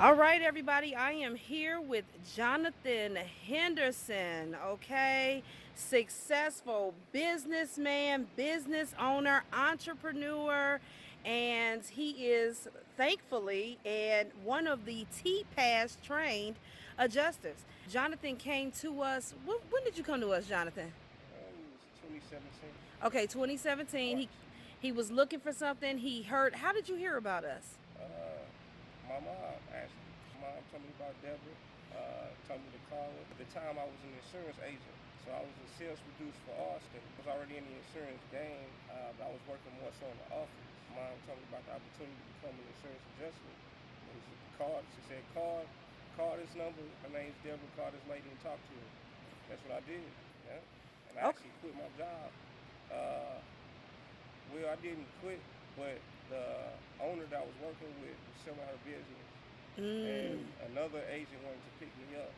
All right, everybody, I am here with Johnathon Henderson, okay? Successful businessman, business owner, entrepreneur, and he is thankfully and one of the TPAS trained adjusters. Johnathon came to us. When did you come to us, Johnathon? It was 2017 Okay, 2017. He March. he was looking for something. He heard. How did you hear about us? Uh, my mom actually, my mom told me about Deborah. Told me to call her. At the time, I was an insurance agent, so I was a sales producer for Austin. I was already in the insurance game, but I was working more so in the office. Mom told me about the opportunity to become an insurance adjuster. And she said, call this number. Her name's Deborah. Call this lady and talk to her. That's what I did. Yeah, and I Okay. actually quit my job. Uh, Well, I didn't quit, but the owner that I was working with was selling her business, Mm. and another agent wanted to pick me up,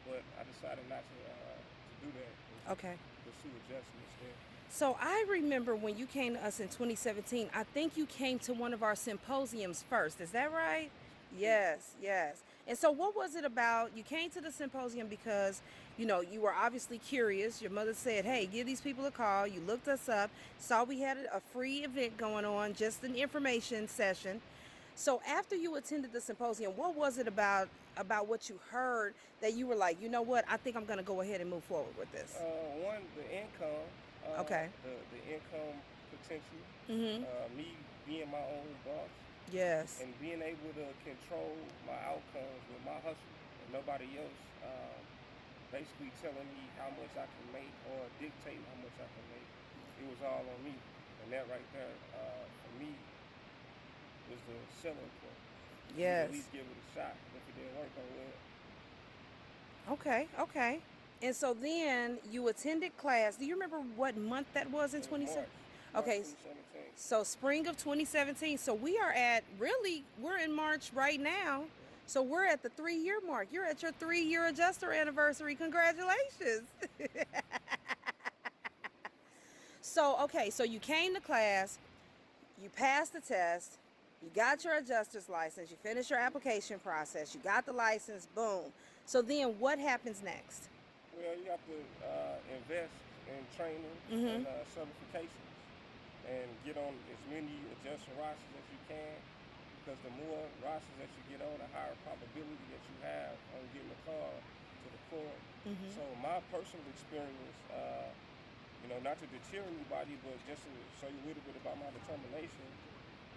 but I decided not to do that and Okay. pursue adjustment instead. So I remember when you came to us in 2017, I think you came to one of our symposiums first. Is that right? That's true. Yes, yes. And so what was it about? You came to the symposium because, you were obviously curious. Your mother said, "Hey, give these people a call." You looked us up, saw we had a free event going on, just an information session. So after you attended the symposium, what was it about what you heard that you were like, "You know what? I think I'm going to go ahead and move forward with this." One, the income, Okay. the income potential, Mhm. me being my own boss, Yes. and being able to control my outcomes with my hustle and nobody else. Basically telling me how much I can make or dictating how much I can make. It was all on me, and that right there, for me, was the selling point. For me to at Yes. least give it a shot. If it didn't work, oh well. Okay. Okay. And so then you attended class. Do you remember what month that was in It was 27? March Okay. 2017. So spring of 2017. So we're in March right now. Yeah. So we're at the 3 year mark. You're at your 3 year adjuster anniversary. Congratulations. So, okay. So you came to class, you passed the test, you got your adjuster's license, you finished your application process, you got the license, boom. So then what happens next? Well, you have to invest in training and certifications, and get on as many adjusting rosters as you can, because the more rosters that you get on, the higher probability that you have on getting a call to the court. So my personal experience, not to deter anybody, but just to show you a little bit about my determination,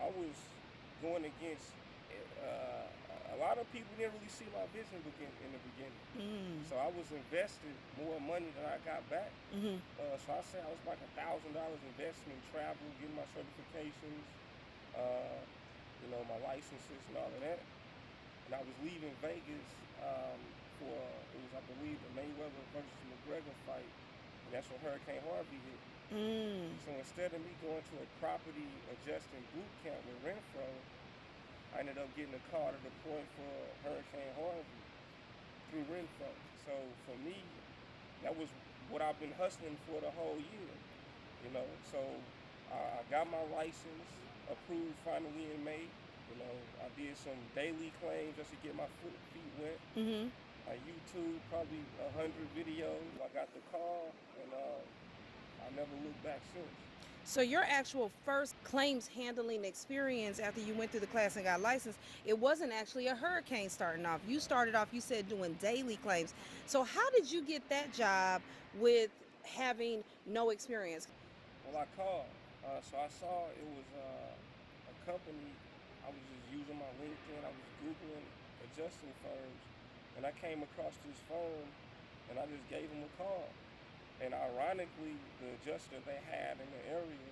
I was going against uh, a lot of people didn't really see my vision in the beginning. So I was invested more money than I got back. So I say I was like $1,000 invested in travel, getting my certifications, uh, my licenses and all of that. And I was leaving Vegas for it was, I believe, the Mayweather versus McGregor fight, and that's when Hurricane Harvey hit. So instead of me going to a property adjusting boot camp with Renfro, I ended up getting a call to deploy for Hurricane Harvey through Renfro. So for me, that was what I've been hustling for the whole year. So I got my license approved finally in May. I did some daily claims just to get my feet wet. I YouTube probably 100 videos. I got the call, and I never looked back since. So your actual first claims handling experience after you went through the class and got licensed, it wasn't actually a hurricane starting off. You started off, you said, doing daily claims. So how did you get that job with having no experience? Well, I called. So I saw it was a company. I was just using my LinkedIn. I was Googling adjusting firms, and I came across this firm, and I just gave them a call. And ironically, the adjuster they had in the area,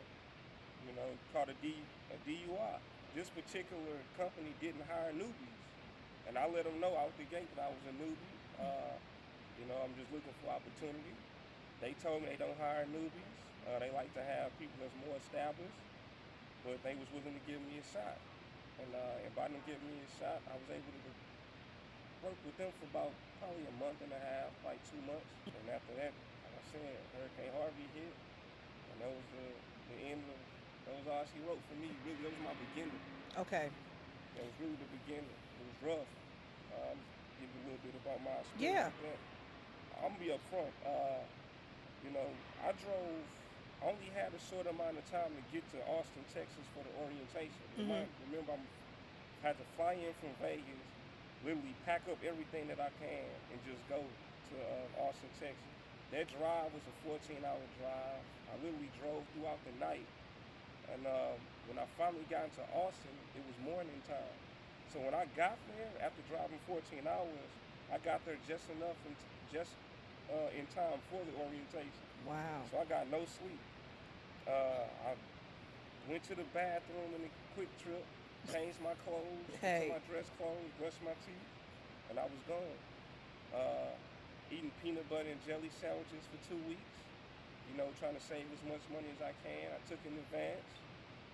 called a DUI. This particular company didn't hire newbies, and I let them know out the gate that I was a newbie. I'm just looking for opportunity. They told me they don't hire newbies. They like to have people that's more established, but they was willing to give me a shot. And by them giving me a shot, I was able to work with them for about probably a month and a half, like 2 months. And after that, like I said, Hurricane Harvey hit, and that was the end of, that was all she wrote for me. Really, that was my beginning. Okay. That was really the beginning. It was rough. Give you a little bit about my Yeah. experience with that. I'm gonna be up front. You know, I drove. I only had a short amount of time to get to Austin, Texas for the orientation. Remember, had to fly in from Vegas, literally pack up everything that I can, and just go to Austin, Texas. That drive was a 14-hour drive. I literally drove throughout the night. And when I finally got into Austin, it was morning time. So when I got there, after driving 14 hours, I got there just enough and in time for the orientation. Wow. So I got no sleep. I went to the bathroom in a quick trip, changed my clothes, Hey. put my dress clothes, brushed my teeth, and I was gone. Eating peanut butter and jelly sandwiches for 2 weeks. You know, trying to save as much money as I can. I took in advance.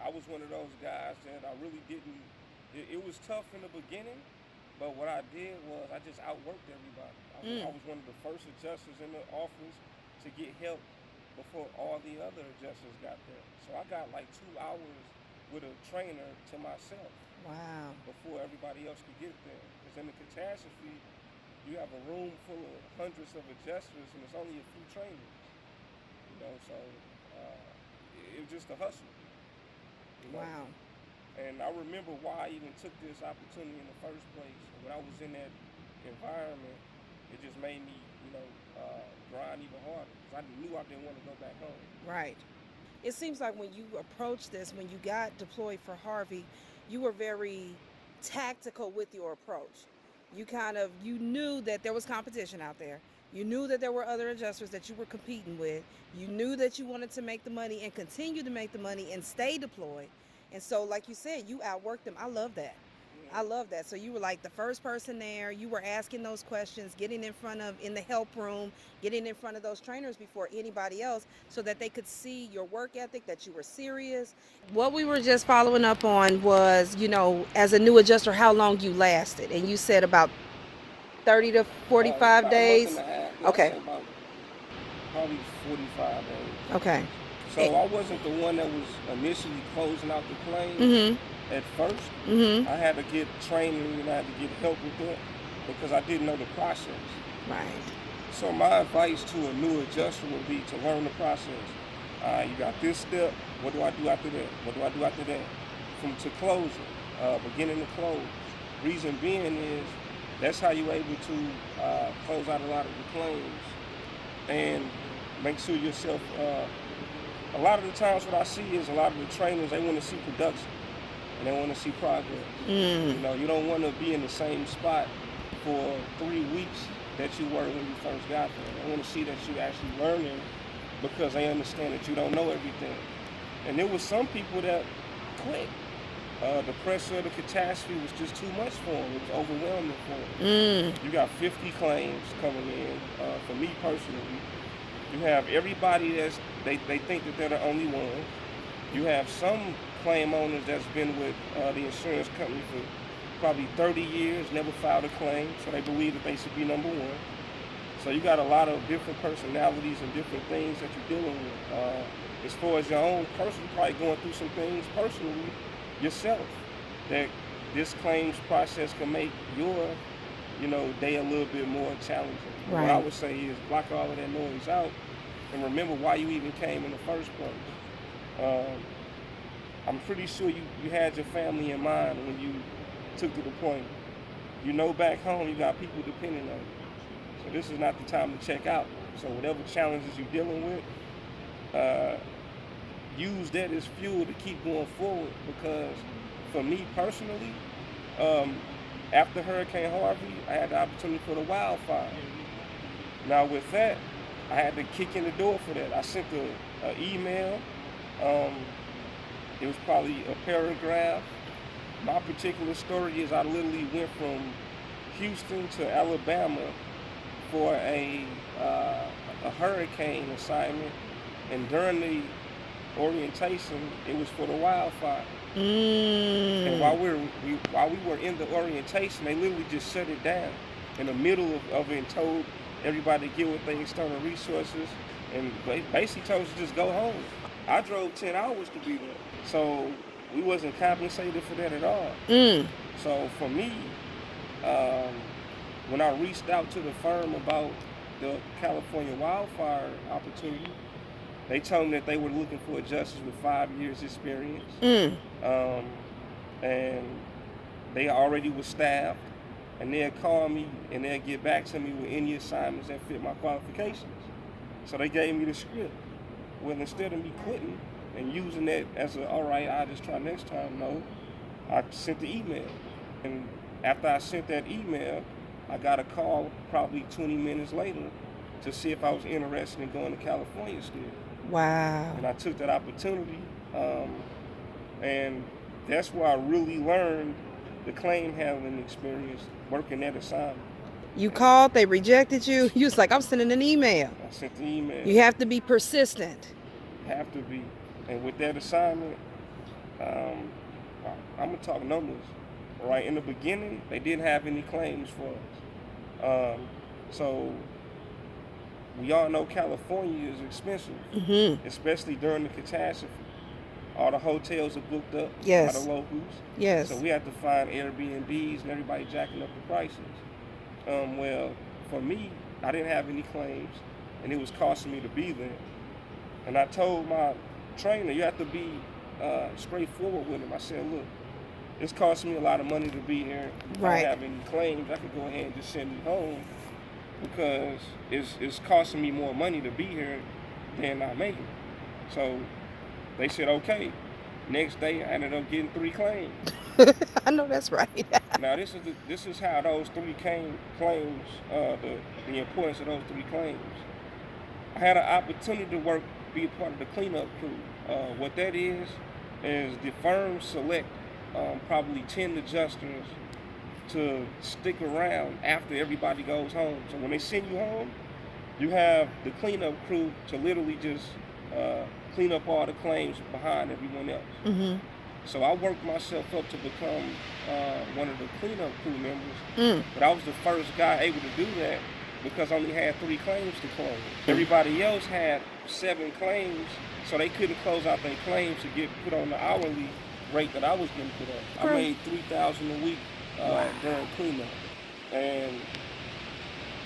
I was one of those guys that I really didn't. It was tough in the beginning, but what I did was I just outworked everybody. I was one of the first adjusters in the office to get help before all the other adjusters got there. So I got like 2 hours with a trainer to myself. Wow. Before everybody else could get there. Because in the catastrophe, you have a room full of hundreds of adjusters and there's only a few trainers. You know, so it was just a hustle. You know? Wow. And I remember why I even took this opportunity in the first place. When I was in that environment, it just made me, grind even harder. Because I knew I didn't want to go back home. Right. It seems like when you approached this, when you got deployed for Harvey, you were very tactical with your approach. You knew that there was competition out there. You knew that there were other adjusters that you were competing with. You knew that you wanted to make the money and continue to make the money and stay deployed. And so, like you said, you outworked them. I love that. I love that. So you were like the first person there. You were asking those questions, getting in the help room, getting in front of those trainers before anybody else so that they could see your work ethic, that you were serious. What we were just following up on was, as a new adjuster, how long you lasted. And you said about 30 to 45 About days. A month and a half. Okay. I'd say about probably 45 days. Okay. So I wasn't the one that was initially closing out the claim. At first, I had to get training and I had to get help with that because I didn't know the process. Right. So my advice to a new adjuster would be to learn the process. You got this step. What do I do after that? What do I do after that? To closing, beginning to close. Reason being is that's how you're able to close out a lot of the claims and make sure yourself. A lot of the times, what I see is a lot of the trainers, they want to see production. And they want to see progress. You don't want to be in the same spot for 3 weeks that you were when you first got there. They want to see that you're actually learning because they understand that you don't know everything. And there was some people that quit. The pressure of the catastrophe was just too much for them. It was overwhelming for them. You got 50 claims coming in. For me personally, you have everybody they think that they're the only one. You have some claim owners that's been with the insurance company for probably 30 years, never filed a claim, so they believe that they should be number one. So you got a lot of different personalities and different things that you're dealing with. As far as your own person, you're probably going through some things personally yourself that this claims process can make your, day a little bit more challenging. Right. What I would say is block all of that noise out and remember why you even came in the first place. I'm pretty sure you had your family in mind when you took the deployment. Back home you got people depending on you. So this is not the time to check out. So whatever challenges you're dealing with, use that as fuel to keep going forward because for me personally, after Hurricane Harvey, I had the opportunity for the wildfire. Now with that, I had to kick in the door for that. I sent an email. It was probably a paragraph. My particular story is I literally went from Houston to Alabama for a hurricane assignment, and during the orientation, it was for the wildfire. And while we were in the orientation, they literally just shut it down in the middle of it and told everybody to get with their external resources, and basically told us to just go home. I drove 10 hours to be there. So we wasn't compensated for that at all. So for me, um, when I reached out to the firm about the California wildfire opportunity, they told me that they were looking for adjusters with 5 years experience. Mm. Um, and they already were staffed, and they'll call me and they'll get back to me with any assignments that fit my qualifications. So they gave me the script. Well, instead of me quitting and using that as a, all right, I'll just try next time, no, I sent the email. And after I sent that email, I got a call probably 20 minutes later to see if I was interested in going to California still. Wow. And I took that opportunity, and that's where I really learned the claim handling experience working that assignment. You called, they rejected you. You was like, I'm sending an email. I sent the email. You have to be persistent. Have to be. And with that assignment, I'm gonna talk numbers. Right in the beginning, they didn't have any claims for us. So we all know California is expensive, especially during the catastrophe. All the hotels are booked up Yes. by the locals. Yes. So we have to find Airbnbs and everybody jacking up the prices. Well, for me, I didn't have any claims, and it was costing me to be there. And I told my trainer, you have to be straightforward with him. I said, look, it's costing me a lot of money to be here. If I Right. don't have any claims, I could go ahead and just send it home, because it's costing me more money to be here than I'm making. So they said, okay. Next day, I ended up getting 3 claims. I know that's right. Now, this is how those 3 claims, the importance of those 3 claims. I had an opportunity to be a part of the cleanup crew. What that is the firm select probably 10 adjusters to stick around after everybody goes home. So when they send you home, you have the cleanup crew to literally just clean up all the claims behind everyone else. So I worked myself up to become one of the cleanup crew members, but I was the first guy able to do that because I only had 3 claims to close. Everybody else had 7 claims, so they couldn't close out their claims to get put on the hourly rate that I was getting put on. I made $3,000 a week during cleanup, and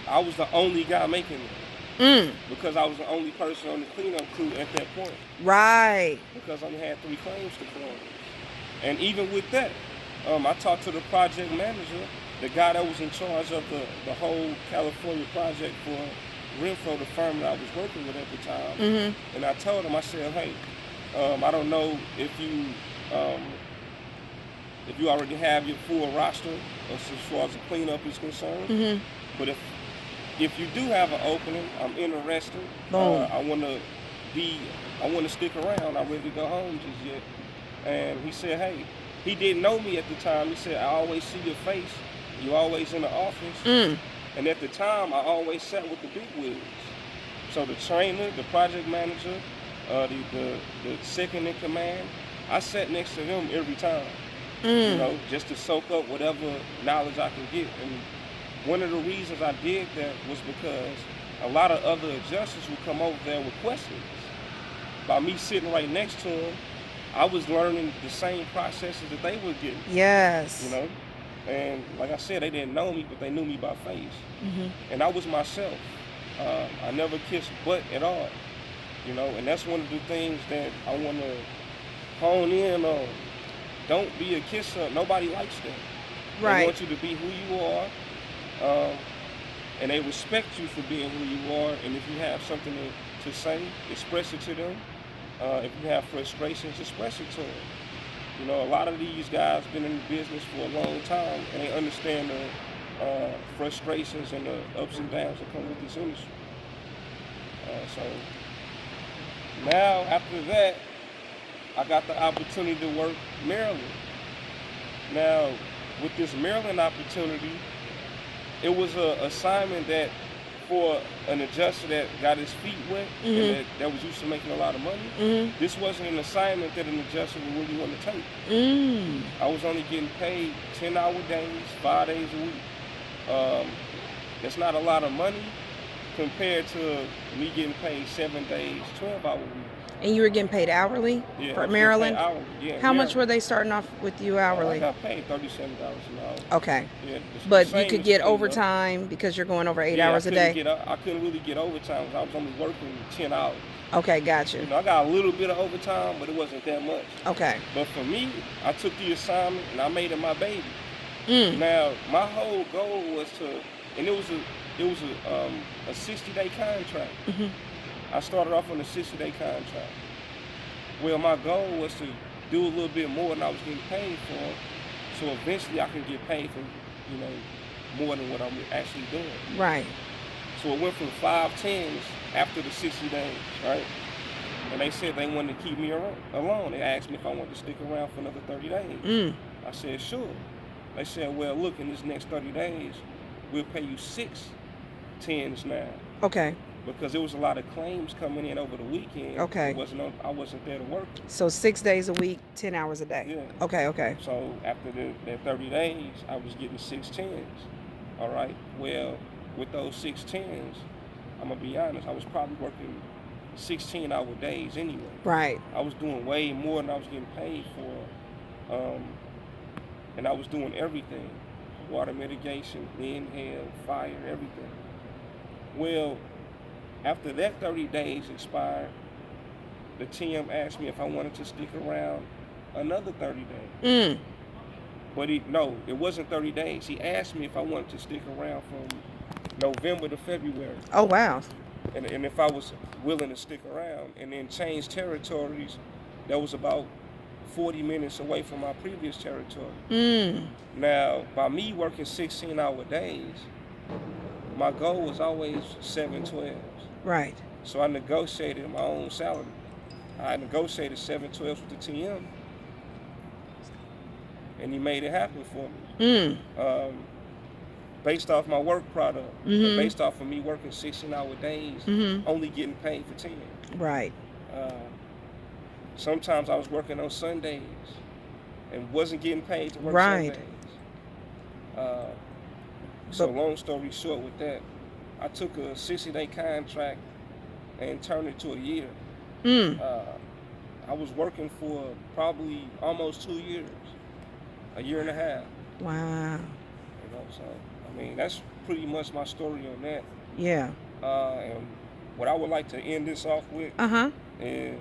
I was the only guy making it. Because I was the only person on the cleanup crew at that point. Right. Because I only had 3 claims to close. And even with that, I talked to the project manager, the guy that was in charge of the whole California project for Renfro, the firm that I was working with at the time. And I told him, I said, hey, I don't know if you already have your full roster as far as the cleanup is concerned. But if you do have an opening, I'm interested. I want to stick around. I'm ready to go home just yet. And he said, hey, he didn't know me at the time. He said, I always see your face. You're always in the office. And at the time, I always sat with the big wigs. So the trainer, the project manager, the second in command, I sat next to them every time. You know, just to soak up whatever knowledge I can get. And one of the reasons I did that was because a lot of other adjusters would come over there with questions. By me sitting right next to them, I was learning the same processes that they were getting. Yes. You know? And like I said, they didn't know me, but they knew me by face. And I was myself. I never kissed butt at all. You know, and that's one of the things that I want to hone in on. Don't be a kisser. Nobody likes that. Right. They want you to be who you are. And they respect you for being who you are. And if you have something to say, express it to them. If you have frustrations, express it to them. You know, a lot of these guys been in the business for a long time, and they understand the frustrations and the ups and downs that come with this industry. So now, after that, I got the opportunity to work Maryland. Now, with this Maryland opportunity, it was an assignment that for an adjuster that got his feet wet and that was used to making a lot of money. This wasn't an assignment that an adjuster would really want to take. I was only getting paid 10-hour days, 5 days a week. That's not a lot of money compared to me getting paid 7 days, 12-hour weeks. And you were getting paid hourly Yeah, I for was getting Maryland? paid hourly. Yeah, How much Maryland. were they starting off with you I hourly? got paid $37 an hour. Okay. Yeah, But you same could as get cleaner. overtime because you're going over 8 Yeah, hours a day? I couldn't really get overtime because I was only working 10 hours. Okay, got you. You know, I got a little bit of overtime, but it wasn't that much. Okay. But for me, I took the assignment and I made it my baby. Mm. Now, my whole goal was to, and it was a 60-day contract. Mm-hmm. I started off on a 60-day contract. Well, my goal was to do a little bit more than I was getting paid for, so eventually I can get paid for, you know, more than what I'm actually doing. Right. So it went from 5/10s after the 60 days, right? And they said they wanted to keep me alone. They asked me if I wanted to stick around for another 30 days. Mm. I said, sure. They said, well, look, in this next 30 days, we'll pay you 6 10s now. Okay. Because there was a lot of claims coming in over the weekend. Okay. I wasn't there to work. So 6 days a week, 10 hours a day? Yeah. Okay, okay. So after that 30 days, I was getting 6 10s. All right. Well, with those 6 10s, I'm going to be honest, I was probably working 16-hour days anyway. Right. I was doing way more than I was getting paid for. And I was doing everything. Water mitigation, wind, hail, fire, everything. Well, after that 30 days expired, the TM asked me if I wanted to stick around another 30 days. Mm. But it wasn't 30 days. He asked me if I wanted to stick around from November to February. Oh, wow. And if I was willing to stick around, and then change territories that was about 40 minutes away from my previous territory. Mm. Now, by me working 16-hour days, my goal was always 7/12s. Right. So I negotiated my own salary. I negotiated 7/12s with the TM, and he made it happen for me. Mm. Based off my work product, Mm-hmm. based off of me working 16-hour days, Mm-hmm. only getting paid for 10. Right. Sometimes I was working on Sundays and wasn't getting paid to work Right. Sundays. So long story short with that, I took a 60-day contract and turned it to a year. Mm. I was working for probably almost 2 years, a year and a half. Wow. You know, so I mean that's pretty much my story on that. Yeah. And what I would like to end this off with Uh-huh. is,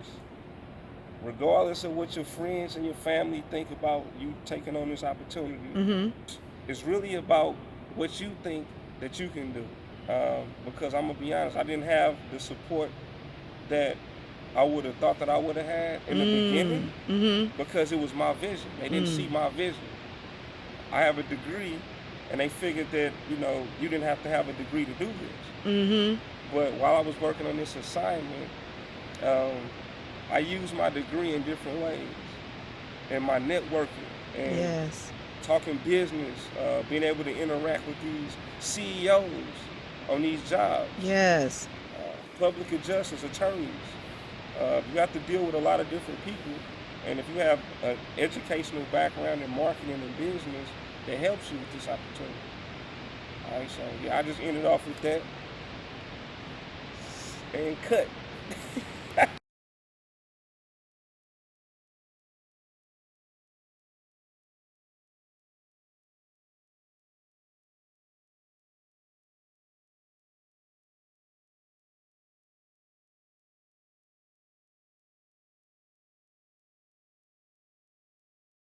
regardless of what your friends and your family think about you taking on this opportunity, Mm-hmm. it's really about what you think that you can do. Because I'm gonna be honest, I didn't have the support that I would have thought that I would have had in the beginning, Mm-hmm. because it was my vision. They didn't see my vision. I have a degree, and they figured that, you know, you didn't have to have a degree to do this. Mm-hmm. But while I was working on this assignment, I used my degree in different ways, and my networking, and Yes. talking business, being able to interact with these CEOs on these jobs, Yes. public adjusters, attorneys. You have to deal with a lot of different people, and if you have an educational background in marketing and business, that helps you with this opportunity. All right, so yeah, I just ended off with that and cut.